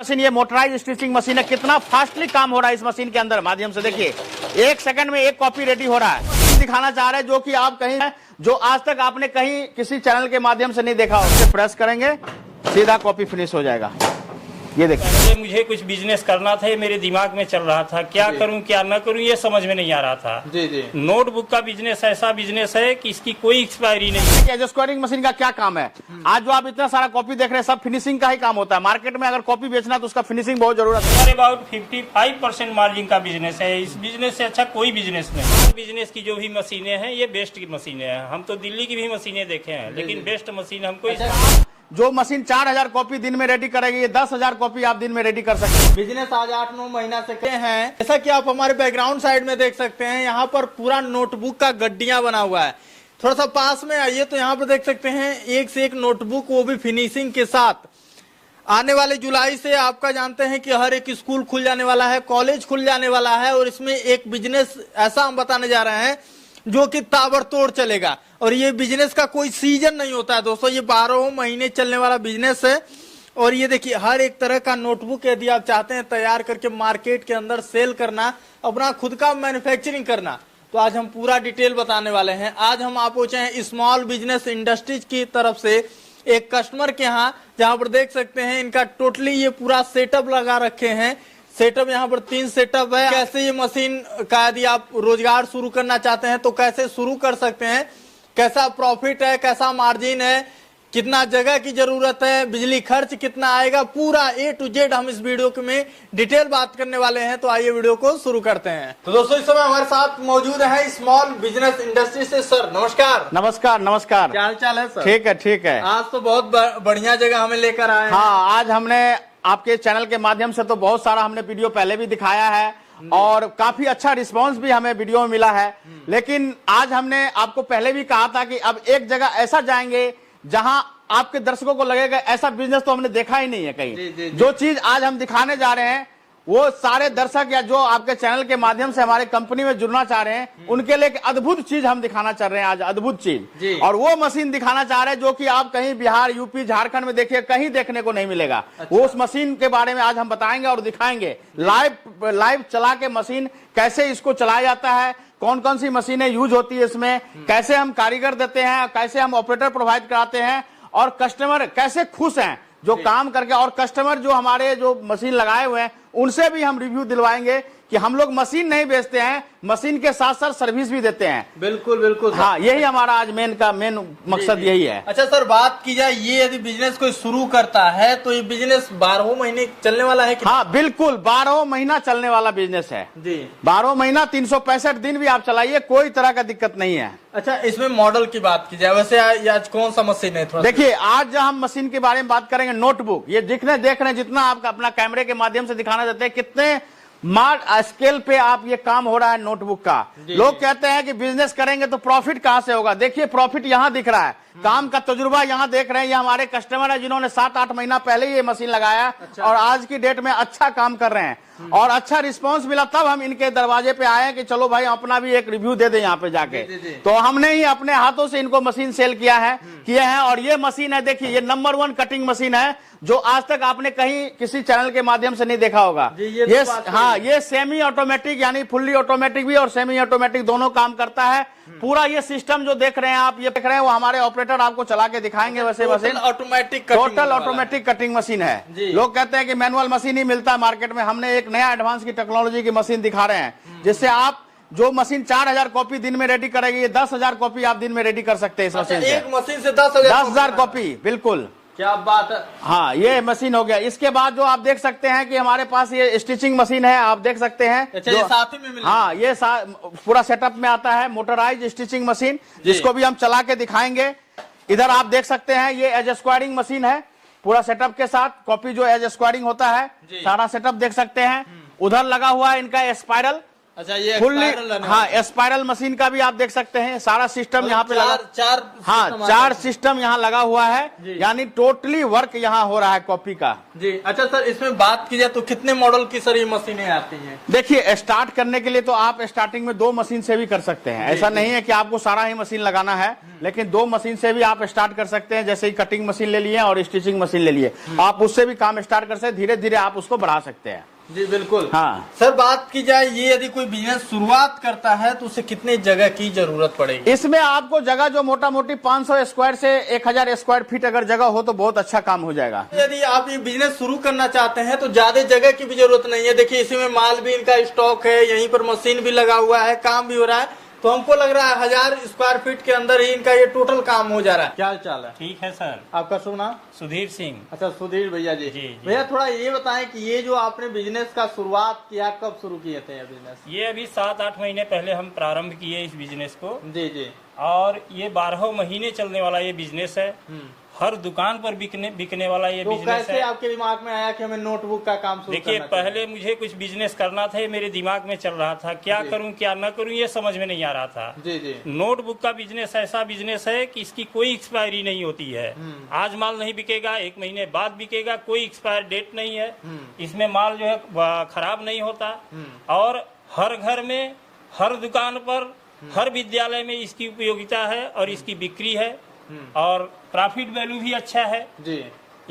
Machine ये motorise stitching machine है। कितना फास्टली काम हो रहा है इस मशीन के अंदर माध्यम से। देखिए 1 सेकंड में 1 कॉपी रेडी हो रहा है। दिखाना चाह रहे हैं जो कि आप कहीं जो आज तक आपने कहीं किसी चैनल के माध्यम से नहीं देखा हो। प्रेस करेंगे सीधा कॉपी फिनिश हो जाएगा। ये देखिए मुझे कुछ बिजनेस करना था, ये मेरे दिमाग में चल रहा था, क्या करूं क्या न करूं ये समझ में नहीं आ रहा था। जी। नोटबुक का बिजनेस ऐसा बिजनेस है कि इसकी कोई एक्सपायरी नहीं है। एडजस्टिंग मशीन का क्या काम है? आज जो आप इतना सारा कॉपी देख रहे हैं सब फिनिशिंग का ही काम होता है। मार्केट में अगर कॉपी बेचना तो उसका फिनिशिंग बहुत जरूरत है। अबाउट 55% मार्जिन का बिजनेस है। इस बिजनेस से अच्छा कोई बिजनेस नहीं। बिजनेस की जो भी मशीनें हैं ये बेस्ट की मशीनें हैं। हम तो दिल्ली की भी मशीनें देखे हैं लेकिन बेस्ट मशीन हमको जो मशीन 4000 कॉपी दिन में रेडी करेगी ये 10,000 कॉपी आप दिन में रेडी कर सकते हैं। बिजनेस आज 8-9 महीना से हैं। जैसा कि आप हमारे बैकग्राउंड साइड में देख सकते हैं, यहाँ पर पूरा नोटबुक का गड्डियां बना हुआ है। थोड़ा सा पास में आइए तो यहाँ पर देख सकते हैं एक से एक नोटबुक, वो भी फिनिशिंग के साथ। आने वाले जुलाई से आपका जानते हैं कि हर एक स्कूल खुल जाने वाला है, कॉलेज खुल जाने वाला है और इसमें एक बिजनेस ऐसा हम बताने जा रहे हैं जो कि ताबड़तोड़ चलेगा। और ये बिजनेस का कोई सीजन नहीं होता है दोस्तों, ये 12 महीने चलने वाला बिजनेस है। और ये देखिए हर एक तरह का नोटबुक यदि आप चाहते हैं तैयार करके मार्केट के अंदर सेल करना, अपना खुद का मैन्युफैक्चरिंग करना, तो आज हम पूरा डिटेल बताने वाले हैं। आज हम आप पहुंचे हैं स्मॉल बिजनेस इंडस्ट्रीज की तरफ से एक कस्टमर के यहाँ, जहाँ पर देख सकते हैं इनका टोटली ये पूरा सेटअप लगा रखे हैं। सेटअप यहाँ पर 3 सेटअप है। कैसे ये मशीन का यदि आप रोजगार शुरू करना चाहते हैं तो कैसे शुरू कर सकते हैं, कैसा प्रॉफिट है, कैसा मार्जिन है, कितना जगह की जरूरत है, बिजली खर्च कितना आएगा, पूरा A to Z हम इस वीडियो में डिटेल बात करने वाले हैं। तो आइए वीडियो को शुरू करते हैं। तो दोस्तों इस समय हमारे साथ मौजूद है स्मॉल बिजनेस इंडस्ट्री से सर। नमस्कार। नमस्कार। क्या हाल चाल है सर? ठीक है। आज तो बहुत बढ़िया जगह हमें लेकर आए हैं। हाँ, आज हमने आपके चैनल के माध्यम से तो बहुत सारा हमने वीडियो पहले भी दिखाया है और काफी अच्छा रिस्पांस भी हमें वीडियो में मिला है। लेकिन आज हमने आपको पहले भी कहा था कि अब एक जगह ऐसा जाएंगे जहां आपके दर्शकों को लगेगा ऐसा बिजनेस तो हमने देखा ही नहीं है कहीं। जी। जो चीज आज हम दिखाने जा रहे हैं वो सारे दर्शक या जो आपके चैनल के माध्यम से हमारे कंपनी में जुड़ना चाह रहे हैं उनके लिए एक अद्भुत चीज हम दिखाना चाह रहे हैं आज, अद्भुत चीज। और वो मशीन दिखाना चाह रहे हैं जो कि आप कहीं बिहार, यूपी, झारखंड में देखिए कहीं देखने को नहीं मिलेगा। अच्छा। वो उस मशीन के बारे में आज हम बताएंगे और दिखाएंगे लाइव चला के मशीन कैसे इसको चलाया जाता है, कौन कौन सी मशीनें यूज होती है इसमें, कैसे हम कारीगर देते हैं, कैसे हम ऑपरेटर प्रोवाइड कराते हैं और कस्टमर कैसे खुश हैं जो काम करके। और कस्टमर जो हमारे जो मशीन लगाए हुए हैं उनसे भी हम रिव्यू दिलवाएंगे कि हम लोग मशीन नहीं बेचते हैं, मशीन के साथ साथ सर्विस भी देते हैं। बिल्कुल हाँ, यही हमारा आज मेन मकसद यही है। अच्छा सर, बात की जाए ये यदि बिजनेस कोई शुरू करता है तो ये बिजनेस 12 महीने चलने वाला है कि? हाँ बिल्कुल, 12 महीना चलने वाला बिजनेस है जी। 12 महीना 365 दिन भी आप चलाइए, कोई तरह का दिक्कत नहीं है। अच्छा, इसमें मॉडल की बात की जाए वैसे आज कौन सा मशीन है? थोड़ा देखिए आज हम मशीन के बारे में बात करेंगे। नोटबुक, ये देख रहे हैं जितना आपका अपना कैमरे के माध्यम से दिखाना चाहते हैं कितने स्केल पे आप ये काम हो रहा है नोटबुक का। लोग कहते हैं कि बिजनेस करेंगे तो प्रॉफिट कहां से होगा। देखिए प्रॉफिट यहां दिख रहा है, काम का तजुर्बा यहां देख रहे हैं। ये हमारे कस्टमर है जिन्होंने 7-8 महीना पहले ये मशीन लगाया। अच्छा। और आज की डेट में अच्छा काम कर रहे हैं और अच्छा रिस्पांस मिला, तब हम इनके दरवाजे पे आए कि चलो भाई अपना भी एक रिव्यू दे दे यहाँ पे जाके। तो हमने ही अपने हाथों से इनको मशीन सेल किया है और ये मशीन है, देखिए ये नंबर 1 कटिंग मशीन है जो आज तक आपने कहीं किसी चैनल के माध्यम से नहीं देखा होगा। ये हाँ, ये सेमी ऑटोमेटिक यानी फुल्ली ऑटोमेटिक भी और सेमी ऑटोमेटिक दोनों काम करता है। पूरा ये सिस्टम जो देख रहे हैं आप, ये देख रहे हैं, वो हमारे ऑपरेटर आपको चला के दिखाएंगे। वैसे machine total automatic cutting machine है। लोग कहते हैं कि मैनुअल मशीन ही मिलता है मार्केट में, हमने एक नया एडवांस की टेक्नोलॉजी की मशीन दिखा रहे हैं जिससे आप जो मशीन 4000 कॉपी दिन में रेडी करेगी ये 10,000 कॉपी आप दिन में रेडी कर सकते हैं इस मशीन से। एक मशीन से 10,000 कॉपी, बिल्कुल। क्या बात है। हाँ, ये मशीन हो गया। इसके बाद जो आप देख सकते हैं कि हमारे पास ये स्टिचिंग मशीन है, आप देख सकते हैं। अच्छा, ये साथ ही में मिलेगा? हाँ, ये पूरा सेटअप में आता है मोटराइज स्टिचिंग मशीन, जिसको भी हम चला के दिखाएंगे। इधर आप देख सकते हैं ये एज स्क्वायरिंग मशीन है, पूरा सेटअप के साथ। कॉपी जो एज स्क्वायरिंग होता है सारा सेटअप देख सकते हैं। उधर लगा हुआ है इनका स्पाइरल, अच्छा, ये फुल्ली, spiral रहने वाला हाँ स्पाइरल मशीन का भी आप देख सकते हैं, सारा सिस्टम यहाँ पे लगा, चार हाँ system 4 आते हैं। सिस्टम यहाँ लगा हुआ है, जी। यानी टोटली वर्क यहाँ हो रहा है कॉपी का। जी। अच्छा सर, इसमें बात की जाए तो कितने मॉडल की सर ये मशीनें आती हैं? देखिए स्टार्ट करने के लिए तो आप स्टार्टिंग में 2 मशीन से भी कर सकते हैं, ऐसा नहीं है कि आपको सारा ही मशीन लगाना है, लेकिन 2 मशीन से भी आप स्टार्ट कर सकते हैं। जैसे ही कटिंग मशीन ले लिए और स्टिचिंग मशीन ले लिए, आप उससे भी काम स्टार्ट कर सकते हैं, धीरे धीरे आप उसको बढ़ा सकते हैं। जी बिल्कुल। हाँ सर, बात की जाए ये यदि कोई बिजनेस शुरुआत करता है तो उसे कितने जगह की जरूरत पड़ेगी? इसमें आपको जगह जो मोटा मोटी 500 स्क्वायर से 1000 स्क्वायर फीट अगर जगह हो तो बहुत अच्छा काम हो जाएगा। यदि आप ये बिजनेस शुरू करना चाहते हैं तो ज्यादा जगह की भी जरूरत नहीं है। देखिए इसी में माल भी इनका स्टॉक है, यहीं पर मशीन भी लगा हुआ है, काम भी हो रहा है, तो हमको लग रहा है 1000 स्क्वायर फीट के अंदर ही इनका ये टोटल काम हो जा रहा है। क्या हाल चाल है? ठीक है सर। आपका शुभ नाम? सुधीर सिंह। अच्छा सुधीर भैया जी। जी। भैया थोड़ा ये बताएं कि ये जो आपने बिजनेस का शुरुआत किया, कब शुरू किए थे ये बिजनेस? ये अभी 7-8 महीने पहले हम प्रारंभ किए इस बिजनेस को, जी जी। और ये 12 महीने चलने वाला ये बिजनेस है। हर दुकान पर बिकने वाला ये तो बिजनेस कैसे है। आपके दिमाग में आया कि हमें नोटबुक का काम शुरू देखिए करना चाहिए? पहले मुझे कुछ बिजनेस करना था, ये मेरे दिमाग में चल रहा था, क्या जी। करूं क्या न करूं ये समझ में नहीं आ रहा था। जी जी। नोटबुक का बिजनेस ऐसा बिजनेस है कि इसकी कोई एक्सपायरी नहीं होती है। आज माल नहीं बिकेगा, 1 महीने बाद बिकेगा, कोई एक्सपायर डेट नहीं है। इसमें माल जो है खराब नहीं होता, और हर घर में, हर दुकान पर, हर विद्यालय में इसकी उपयोगिता है और इसकी बिक्री है, और प्रॉफिट वैल्यू भी अच्छा है। जी।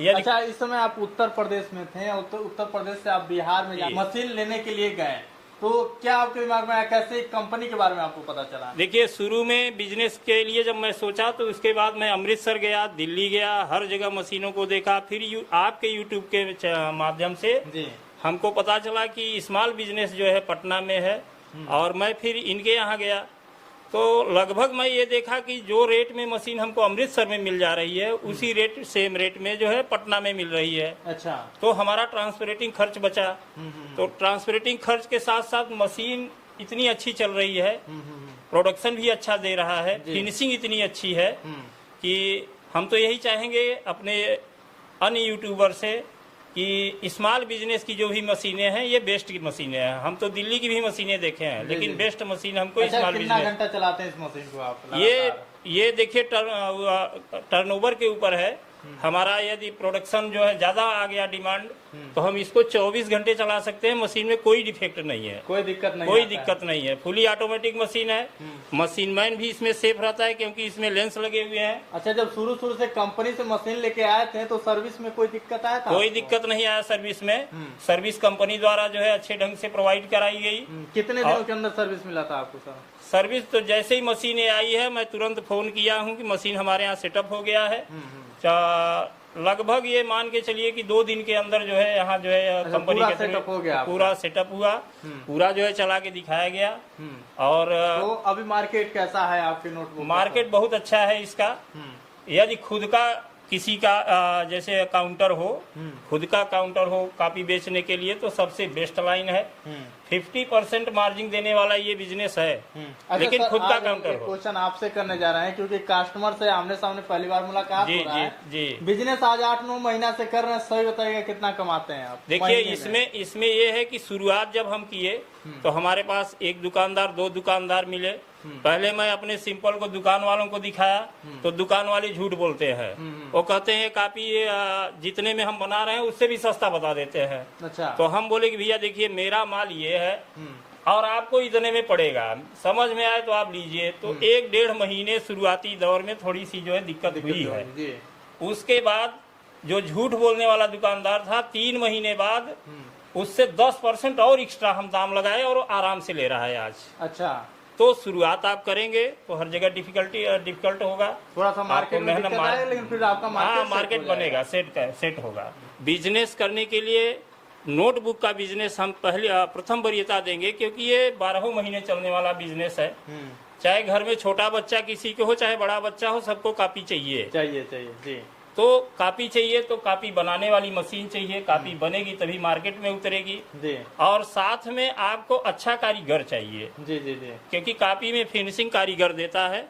अच्छा, इस समय आप उत्तर प्रदेश में थे, उत्तर प्रदेश से आप बिहार में मशीन लेने के लिए गए, तो क्या आपके दिमाग में आया, कैसे कंपनी के बारे में आपको पता चला? देखिए शुरू में बिजनेस के लिए जब मैं सोचा तो उसके बाद मैं अमृतसर गया, दिल्ली गया, हर जगह मशीनों को देखा। फिर आपके यूट्यूब के माध्यम से जी। हमको पता चला कि स्मॉल बिजनेस जो है पटना में है, और मैं फिर इनके यहाँ गया तो लगभग मैं ये देखा कि जो रेट में मशीन हमको अमृतसर में मिल जा रही है, उसी रेट सेम रेट में जो है पटना में मिल रही है। अच्छा। तो हमारा ट्रांसपोर्टिंग खर्च बचा। तो ट्रांसपोर्टिंग खर्च के साथ साथ मशीन इतनी अच्छी चल रही है, प्रोडक्शन भी अच्छा दे रहा है, फिनिशिंग इतनी अच्छी है कि हम तो यही चाहेंगे अपने अन्य यूट्यूबर से कि स्मॉल बिजनेस की जो भी मशीनें हैं ये बेस्ट की मशीनें हैं। हम तो दिल्ली की भी मशीनें देखे हैं, लेकिन बेस्ट मशीन हमको अच्छा, स्मॉल कितना बिजनेस। घंटा चलाते हैं इस मशीन को आप? ये देखिए टर्नओवर के ऊपर है हमारा। यदि प्रोडक्शन जो है ज्यादा आ गया डिमांड, तो हम इसको 24 घंटे चला सकते हैं। मशीन में कोई डिफेक्ट नहीं है, कोई दिक्कत नहीं, कोई दिक्कत नहीं है। फुली ऑटोमेटिक मशीन है। मशीन मैन भी इसमें सेफ रहता है क्योंकि इसमें लेंस लगे हुए हैं। अच्छा, जब शुरू से कंपनी से मशीन लेके आए थे तो सर्विस में कोई दिक्कत आया था? कोई दिक्कत नहीं आया सर्विस में। सर्विस कंपनी द्वारा जो है अच्छे ढंग से प्रोवाइड कराई गई। कितने दिनों के अंदर सर्विस मिला था आपको सर? सर्विस तो जैसे ही मशीन आई है मैं तुरंत फोन किया हूँ कि मशीन हमारे यहाँ सेटअप हो गया है। लगभग ये मान के चलिए कि 2 दिन के अंदर जो है यहाँ जो है कंपनी के सेटअप हो गया, पूरा सेटअप हुआ, पूरा जो है चला के दिखाया गया। और तो अभी मार्केट कैसा है आपके नोटबुक? मार्केट बहुत अच्छा है इसका। यदि खुद का किसी का जैसे काउंटर हो, खुद का काउंटर हो कॉपी बेचने के लिए, तो सबसे बेस्ट लाइन है। 50% मार्जिन देने वाला ये बिजनेस है। लेकिन खुद का काउंटर हो। क्वेश्चन आपसे करने जा रहे हैं क्योंकि कस्टमर से आमने सामने पहली बार मुलाकात हो रहा है। जी। बिजनेस आज 8-9 महीना से कर रहे हैं, सही बताइएगा कितना कमाते हैं आप? देखिए इसमें ये है कि शुरुआत जब हम किए तो हमारे पास 1 दुकानदार 2 दुकानदार मिले। पहले मैं अपने सिंपल को दुकान वालों को दिखाया तो दुकान वाले झूठ बोलते हैं। वो कहते हैं कापी जितने में हम बना रहे हैं उससे भी सस्ता बता देते हैं। अच्छा। तो हम बोले कि भैया देखिए मेरा माल ये है और आपको इतने में पड़ेगा, समझ में आए तो आप लीजिए। तो 1-1.5 महीने शुरुआती दौर में थोड़ी सी जो है दिक्कत हुई है। उसके बाद जो झूठ बोलने वाला दुकानदार था, 3 महीने बाद उससे 10% और एक्स्ट्रा हम दाम लगाए और आराम से ले रहा है आज। अच्छा। तो शुरुआत आप करेंगे तो हर जगह डिफिकल्ट होगा, थोड़ा सा मार्केट में दिक्कत आए, लेकिन फिर आपका मार्केट बनेगा, सेट होगा। बिजनेस करने के लिए नोटबुक का बिजनेस हम प्रथम वरीयता देंगे क्योंकि ये 12 महीने चलने वाला बिजनेस है। चाहे घर में छोटा बच्चा किसी को हो, चाहे बड़ा बच्चा हो, सबको कॉपी चाहिए जी। तो कॉपी चाहिए तो कॉपी बनाने वाली मशीन चाहिए। कॉपी बनेगी तभी मार्केट में उतरेगी जी। और साथ में आपको अच्छा कारीगर चाहिए। जी। क्योंकि कॉपी में फिनिशिंग कारीगर देता है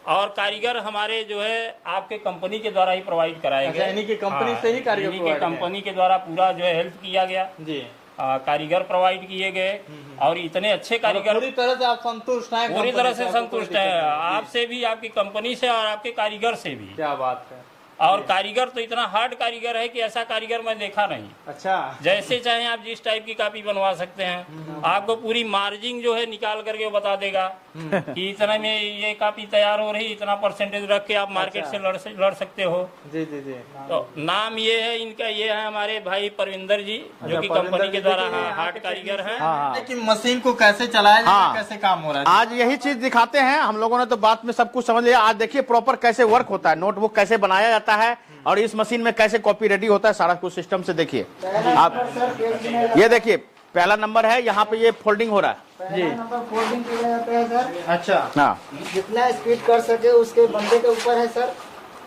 और कारीगर हमारे जो है आपके कंपनी के द्वारा ही प्रोवाइड कराए गए। यानी कि कंपनी से ही कारीगर कंपनी के द्वारा पूरा जो है हेल्प किया गया जी। कारीगर प्रोवाइड किए गए और इतने अच्छे कारीगर, पूरी तरह से आप संतुष्ट हैं? पूरी तरह से संतुष्ट हैं, आपसे भी, आपकी कंपनी से और आपके कारीगर से भी। क्या बात है। और कारीगर तो इतना हार्ड कारीगर है कि ऐसा कारीगर मैं देखा नहीं। अच्छा, जैसे चाहे आप जिस टाइप की कॉपी बनवा सकते हैं, आपको पूरी मार्जिंग जो है निकाल करके वो बता देगा कि इतना में ये कॉपी तैयार हो रही, इतना परसेंटेज रख के आप मार्केट से लड़ सकते हो। जी जी जी। तो नाम ये है इनका, ये है हमारे भाई परविंदर जी, जो कि कंपनी के द्वारा हार्ड कारीगर हैं। लेकिन मशीन को कैसे चलाया जाए, हाँ। कैसे काम हो रहा है, आज यही चीज दिखाते हैं। हम लोगों ने तो बात में सब कुछ समझ लिया। आज देखिए प्रॉपर कैसे वर्क होता है, नोटबुक कैसे बनाया जाता है और इस मशीन में कैसे कॉपी रेडी होता है, सारा कुछ सिस्टम से देखिए आप। ये देखिए पहला नंबर है, यहाँ पे ये फोल्डिंग हो रहा है जी। नंबर फोल्डिंग किया जाता है सर। अच्छा, हाँ। जितना स्पीड कर सके उसके बंदे के ऊपर है सर।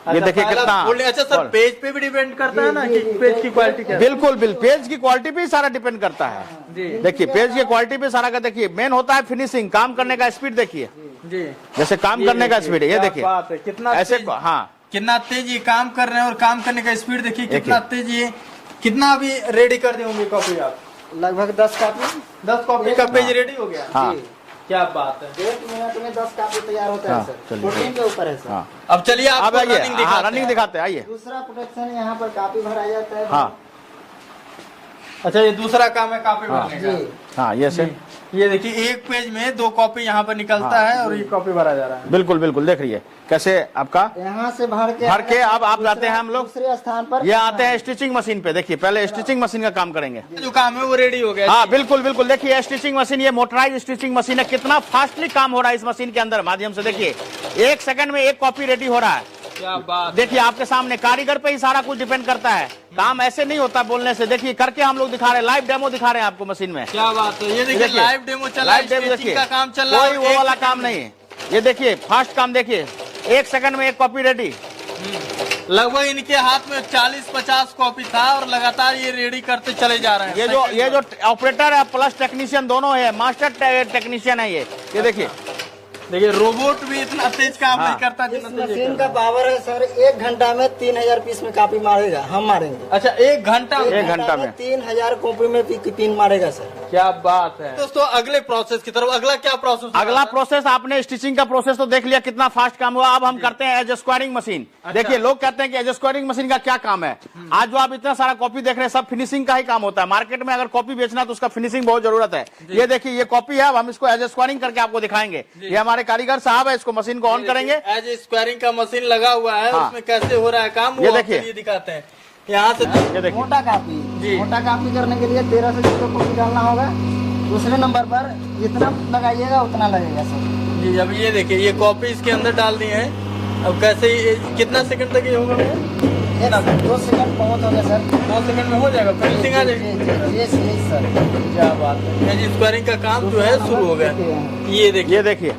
ये देखिए पहला कितना। फोल्डिंग। अच्छा सर, पेज पे भी डिपेंड करता है ना कि पेज की क्वालिटी क्या है? बिल्कुल पेज की क्वालिटी पे सारा डिपेंड करता है। जी देखिए पेज की क्वालिटी पे सारा का देखिए मेन होता है फिनिशिंग, काम करने का स्पीड देखिए, जी। जैसे काम करने का स्पीड है, ये क्या देखिए बात है, कितना ऐसे। तेज- हाँ, कितना तेज ये काम कर रहे हैं और काम करने का स्पीड देखिए कितना तेज ये। कितना अभी रेडी कर दी होंगी कॉपी आप? लगभग 10 कॉपी। 10 कॉपी का पेज रेडी हो गया। हाँ। जी। क्या बात है। 1 मिनट में 10 कॉपी तैयार होता है हाँ, सर। चलिए। फोल्डिंग के ऊपर है सर। हाँ। अब चलिए अब आपको आइए, रनिंग हाँ दिखाते रनिंग हैं। दिखाते हैं, आइए। दूसरा प्रोडक्शन यहाँ पर कॉपी भरा जाता है। हाँ अच्छा, ये दूसरा काम है कॉपी हाँ। भरने का। जी। हाँ, ये से ये देखिए एक पेज में 2 कॉपी यहाँ पर निकलता हाँ। है और ये कॉपी भरा जा रहा है। बिल्कुल बिल्कुल देख रही है कैसे आपका यहाँ से भर के अब आप जाते हैं हम लोग दूसरे स्थान पर। ये आते हैं स्टिचिंग मशीन पे। देखिए पहले स्टिचिंग मशीन का काम करेंगे। जो काम है वो रेडी हो गया। हाँ बिल्कुल बिल्कुल देखिए स्टिचिंग मशीन, ये मोटराइज स्टिचिंग मशीन है। कितना फास्टली काम हो रहा है इस मशीन के अंदर माध्यम से। देखिए 1 सेकंड में 1 कॉपी रेडी हो रहा है। क्या बात। देखिए आपके सामने कारीगर पे ही सारा कुछ डिपेंड करता है, काम ऐसे नहीं होता बोलने से। देखिए करके हम लोग दिखा रहे हैं, लाइव डेमो दिखा रहे हैं आपको मशीन में। क्या बात है। ये देखिए लाइव डेमो चल रहा है, लाइव डेमो स्टिचिंग देखिए, का काम चल रहा है। कोई वो वाला काम नहीं है। ये देखिए फास्ट काम देखिए, 1 सेकंड में 1 कॉपी रेडी। लगभग इनके हाथ में 40-50 कॉपी था और लगातार ये रेडी करते चले जा रहे हैं। ये जो ऑपरेटर है प्लस टेक्नीशियन दोनों है, मास्टर टेक्नीशियन है ये देखिए। देखिए रोबोट भी इतना तेज काम हाँ। नहीं करता इस जितना तेज ये मशीन करता का पावर है सर, 1 घंटा में 3000 पीस में कॉपी मारेगा, हम मारेंगे। है। अच्छा, 1 घंटा में? 1 घंटा में 3000 कॉपी में पिन मारेगा सर। क्या बात है। दोस्तों अगले प्रोसेस की तरफ, अगला क्या प्रोसेस? अगला प्रोसेस आपने स्टिचिंग का प्रोसेस तो देख लिया कितना फास्ट काम हुआ। अब हम करते हैं एज स्क्वायरिंग मशीन। देखिए लोग कहते हैं कि एज स्क्वायरिंग मशीन का क्या काम है। आज जो आप इतना सारा कॉपी देख रहे हैं सब फिनिशिंग का ही काम होता है। मार्केट में अगर कॉपी बेचना है तो उसका फिनिशिंग बहुत जरूरत है। ये देखिए ये कॉपी है, अब हम इसको एज स्क्वायरिंग करके आपको दिखाएंगे। ये हमारे कारीगर साहब है, इसको मशीन को ऑन करेंगे। एज स्क्वायरिंग का मशीन लगा हुआ है। हाँ। उसमें कैसे हो रहा है काम ये वो देखिए। आपको ये दिखाते हैं यहाँ से। ये देखिए मोटा कॉपी, जी। मोटा कॉपी करने के लिए 13 से 14 कॉपी डालना होगा। दूसरे नंबर पर जितना लगाइएगा उतना लगेगा सर। जी, अब ये देखिए ये कॉपी इसके अंदर डाल दी है। अब कैसे कितना सेकंड तक ये होगा भैया? 2 सेकंड बहुत हो गया सर। 2 सेकंड में हो जाएगा, फिनिशिंग आ जाएगी। ये सर। क्या बात है। एज स्क्वायरिंग का काम जो है शुरू हो गया। ये देखिए, ये देखिए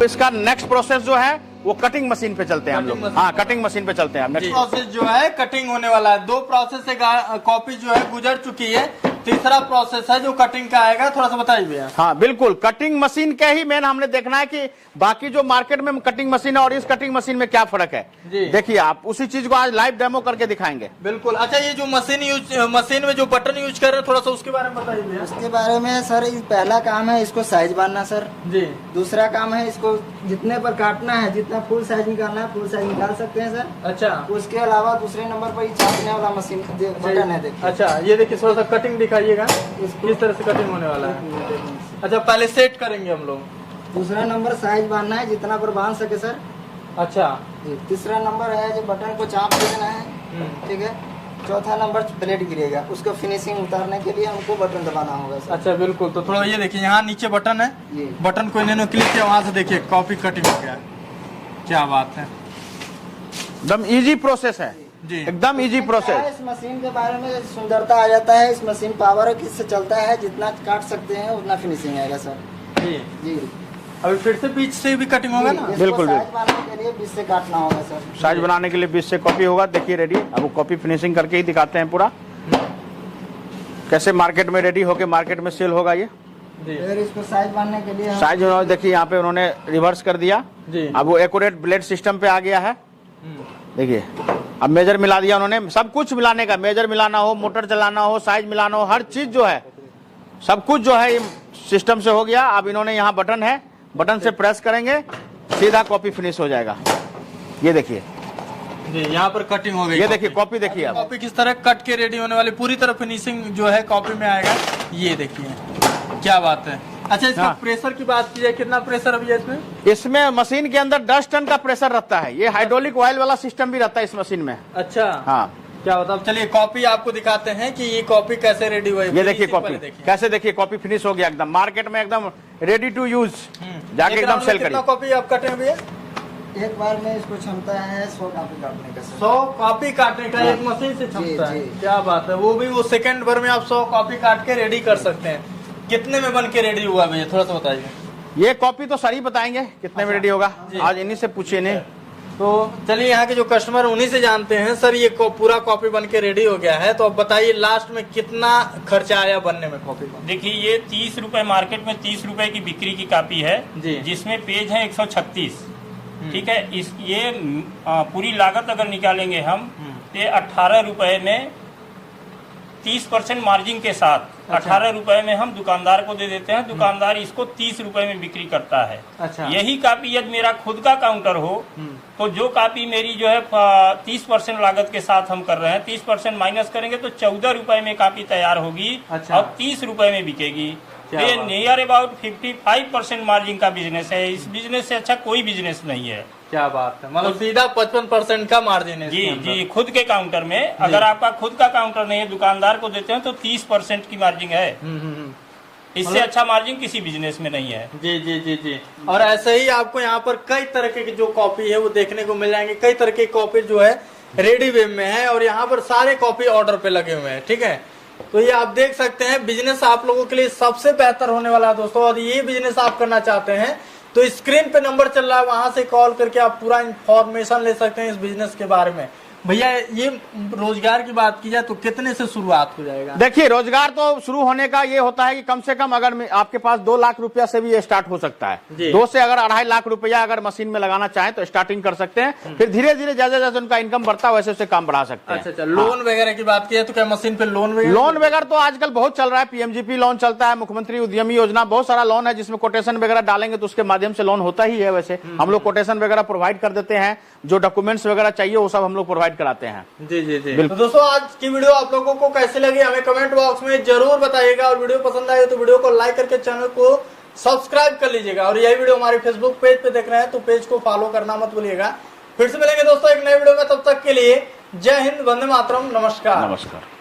इसका नेक्स्ट प्रोसेस जो है वो कटिंग मशीन पे चलते हैं हम लोग। हाँ कटिंग मशीन पे चलते हैं हम नेक्स्ट। प्रोसेस जो है कटिंग होने वाला है। 2 प्रोसेस से कॉपी जो है गुजर चुकी है, तीसरा प्रोसेस है जो कटिंग का आएगा। थोड़ा सा बताइए भैया। हाँ बिल्कुल कटिंग मशीन का ही मेन हमने देखना है कि बाकी जो मार्केट में कटिंग मशीन है और इस कटिंग मशीन में क्या फर्क है। जी। देखिए आप उसी चीज को आज लाइव डेमो करके दिखाएंगे। बिल्कुल। अच्छा, ये जो मशीन में जो बटन यूज कर रहे हैं थोड़ा सा उसके बारे में बताइए भैया। उसके बारे में सर पहला काम है इसको साइज बांधना सर। जी। दूसरा काम है इसको जितने पर काटना है, जितना फुल साइज निकालना है फुल साइज निकाल सकते हैं सर। अच्छा। उसके अलावा दूसरे नंबर पर ये छापने वाला मशीन बटन है देखिए। अच्छा, ये देखिए थोड़ा सा कटिंग दिखाइएगा किस तरह से कटिंग होने वाला है। अच्छा, पहले सेट करेंगे हम लोग। दूसरा नंबर साइज बांधना है जितना पर बांध सके सर। अच्छा। जी। तीसरा नंबर है जो बटन को चाप देना है, ठीक है। चौथा नंबर ब्लेड गिरेगा, उसको फिनिशिंग उतारने के लिए हमको बटन दबाना होगा सर। अच्छा बिल्कुल। तो थोड़ा ये देखिए यहाँ नीचे बटन है, जी। बटन को इन्होंने क्लिक किया, वहां से देखिए कॉपी कटिंग हो गया। क्या बात है। एकदम इजी प्रोसेस है जी। एकदम इजी प्रोसेस। इस मशीन के बारे में सुंदरता आ जाता है। इस मशीन पावर किससे चलता है, जितना काट सकते हैं उतना फिनिशिंग आएगा सर। जी। जी। अभी फिर से बीच से भी कटिंग होगा ना? इसको बिल्कुल, साइज बांधने के लिए बीच से काटना होगा सर। साइज बनाने के लिए 20 से कॉपी होगा। देखिए रेडी। अब वो कॉपी फिनिशिंग करके ही दिखाते हैं पूरा कैसे मार्केट में रेडी होके मार्केट में सेल होगा। ये जी। फिर इसको साइज बांधने के लिए साइज देखिए यहाँ पे उन्होंने रिवर्स कर दिया। जी। अब वो एक्यूरेट ब्लेड सिस्टम पे आ गया है। देखिए अब मेजर मिला दिया उन्होंने, सब कुछ मिलाने का, मेजर मिलाना हो, मोटर चलाना हो, साइज मिलाना हो, हर चीज जो है सब कुछ जो है ये सिस्टम से हो गया। अब इन्होंने यहाँ बटन है, बटन से प्रेस करेंगे सीधा कॉपी फिनिश हो जाएगा। ये देखिए जी, यहाँ पर कटिंग हो गई। ये देखिए कॉपी देखिए आप, कॉपी किस तरह कट के रेडी होने वाली, पूरी तरह फिनिशिंग जो है कॉपी में आएगा। ये देखिए क्या बात है। अच्छा, इसका हाँ। प्रेशर की बात की जाए, कितना प्रेशर अभी है इसमें? इसमें मशीन के अंदर 10 टन का प्रेशर रहता है। ये हाइड्रोलिक ऑयल वाला सिस्टम भी रहता है इस मशीन में। अच्छा हाँ क्या होता है। अब चलिए कॉपी आपको दिखाते हैं कि ये कॉपी कैसे रेडी हुई। ये देखिए कॉपी कैसे, देखिए कॉपी फिनिश हो गया एकदम, मार्केट में एकदम रेडी टू यूज, जाके एकदम सेल करिए। कॉपी आप कटे भैया? एक बार में इसको क्षमता है 100 कॉपी काटने का सर। 100 कॉपी काटने का एक मशीन से क्षमता है। जी। क्या बात है, वो भी वो सेकंड भर में आप 100 कॉपी काट के रेडी कर सकते हैं। कितने में बन के रेडी हुआ भैया, थोड़ा सा बताइए। ये कॉपी तो सर ही बताएंगे कितने में रेडी होगा, आज इन्हीं से पूछिए नहीं। तो चलिए यहाँ के जो कस्टमर उन्हीं से जानते हैं। सर ये पूरा कॉपी बन के रेडी हो गया है, तो अब बताइए लास्ट में कितना खर्चा आया बनने में कॉपी का? देखिए ये 30 रुपए मार्केट में 30 रुपए की बिक्री की कॉपी है जी। जिसमें पेज है 136। ठीक है, इस ये पूरी लागत अगर निकालेंगे हम ये 18 रुपए में 30% मार्जिन के साथ 18 रुपए में हम दुकानदार को दे देते हैं। दुकानदार इसको 30 रुपए में बिक्री करता है। अच्छा। यही कॉपी यदि मेरा खुद का काउंटर हो तो जो कॉपी मेरी जो है 30% लागत के साथ हम कर रहे हैं, 30% माइनस करेंगे तो 14 रुपए में कॉपी तैयार होगी। अच्छा। और 30 रुपए में बिकेगी। क्या ये बात। नियर अबाउट 55% मार्जिन का बिजनेस है। इस बिजनेस से अच्छा कोई बिजनेस नहीं है। क्या बात है, मतलब सीधा 55% का मार्जिन है जी इसके अंदर। जी, खुद के काउंटर में अगर आपका खुद का काउंटर नहीं है, दुकानदार को देते हैं तो 30% की मार्जिन है। इससे अच्छा मार्जिन किसी बिजनेस में नहीं है। जी जी जी जी। और ऐसे ही आपको यहाँ पर कई तरह की जो कॉपी है वो देखने को मिल जाएंगे। कई तरह की कॉपी जो है रेडी वेब में है और यहाँ पर सारे कॉपी ऑर्डर पे लगे हुए हैं। ठीक है, तो ये आप देख सकते हैं बिजनेस आप लोगों के लिए सबसे बेहतर होने वाला है दोस्तों। और ये बिजनेस आप करना चाहते हैं तो स्क्रीन पे नंबर चल रहा है, वहां से कॉल करके आप पूरा इंफॉर्मेशन ले सकते हैं इस बिजनेस के बारे में। भैया ये रोजगार की बात की जाए तो कितने से शुरुआत हो जाएगा? देखिए रोजगार तो शुरू होने का ये होता है कि कम से कम अगर आपके पास 2 लाख रुपया से भी ये स्टार्ट हो सकता है। 2 से अगर 2.5 लाख रुपया अगर मशीन में लगाना चाहें तो स्टार्टिंग कर सकते हैं। फिर धीरे धीरे जैसे जैसे उनका इनकम बढ़ता है वैसे वैसे काम बढ़ा सकते हैं। अच्छा, लोन वगैरह की बात की जाए तो क्या मशीन पे लोन वगैरह तो आजकल बहुत चल रहा है। पीएमजीपी लोन चलता है, मुख्यमंत्री उद्यमी योजना, बहुत सारा लोन है जिसमें कोटेशन वगैरह डालेंगे तो उसके माध्यम से लोन होता ही है। वैसे हम लोग कोटेशन वगैरह प्रोवाइड कर देते हैं, जो डॉक्यूमेंट्स वगैरह चाहिए वो सब हम लोग प्रोवाइड कराते हैं। जी जी जी। तो दोस्तों आज की वीडियो आप लोगों को कैसी लगी हमें कमेंट बॉक्स में जरूर बताइएगा। और वीडियो पसंद आए तो वीडियो को लाइक करके चैनल को सब्सक्राइब कर लीजिएगा। और यही वीडियो हमारे फेसबुक पेज पे देख रहे हैं तो पेज को फॉलो करना मत भूलिएगा। फिर से मिलेंगे दोस्तों एक नए वीडियो में, तब तक के लिए जय हिंद, वंदे मातरम, नमस्कार। नमस्कार।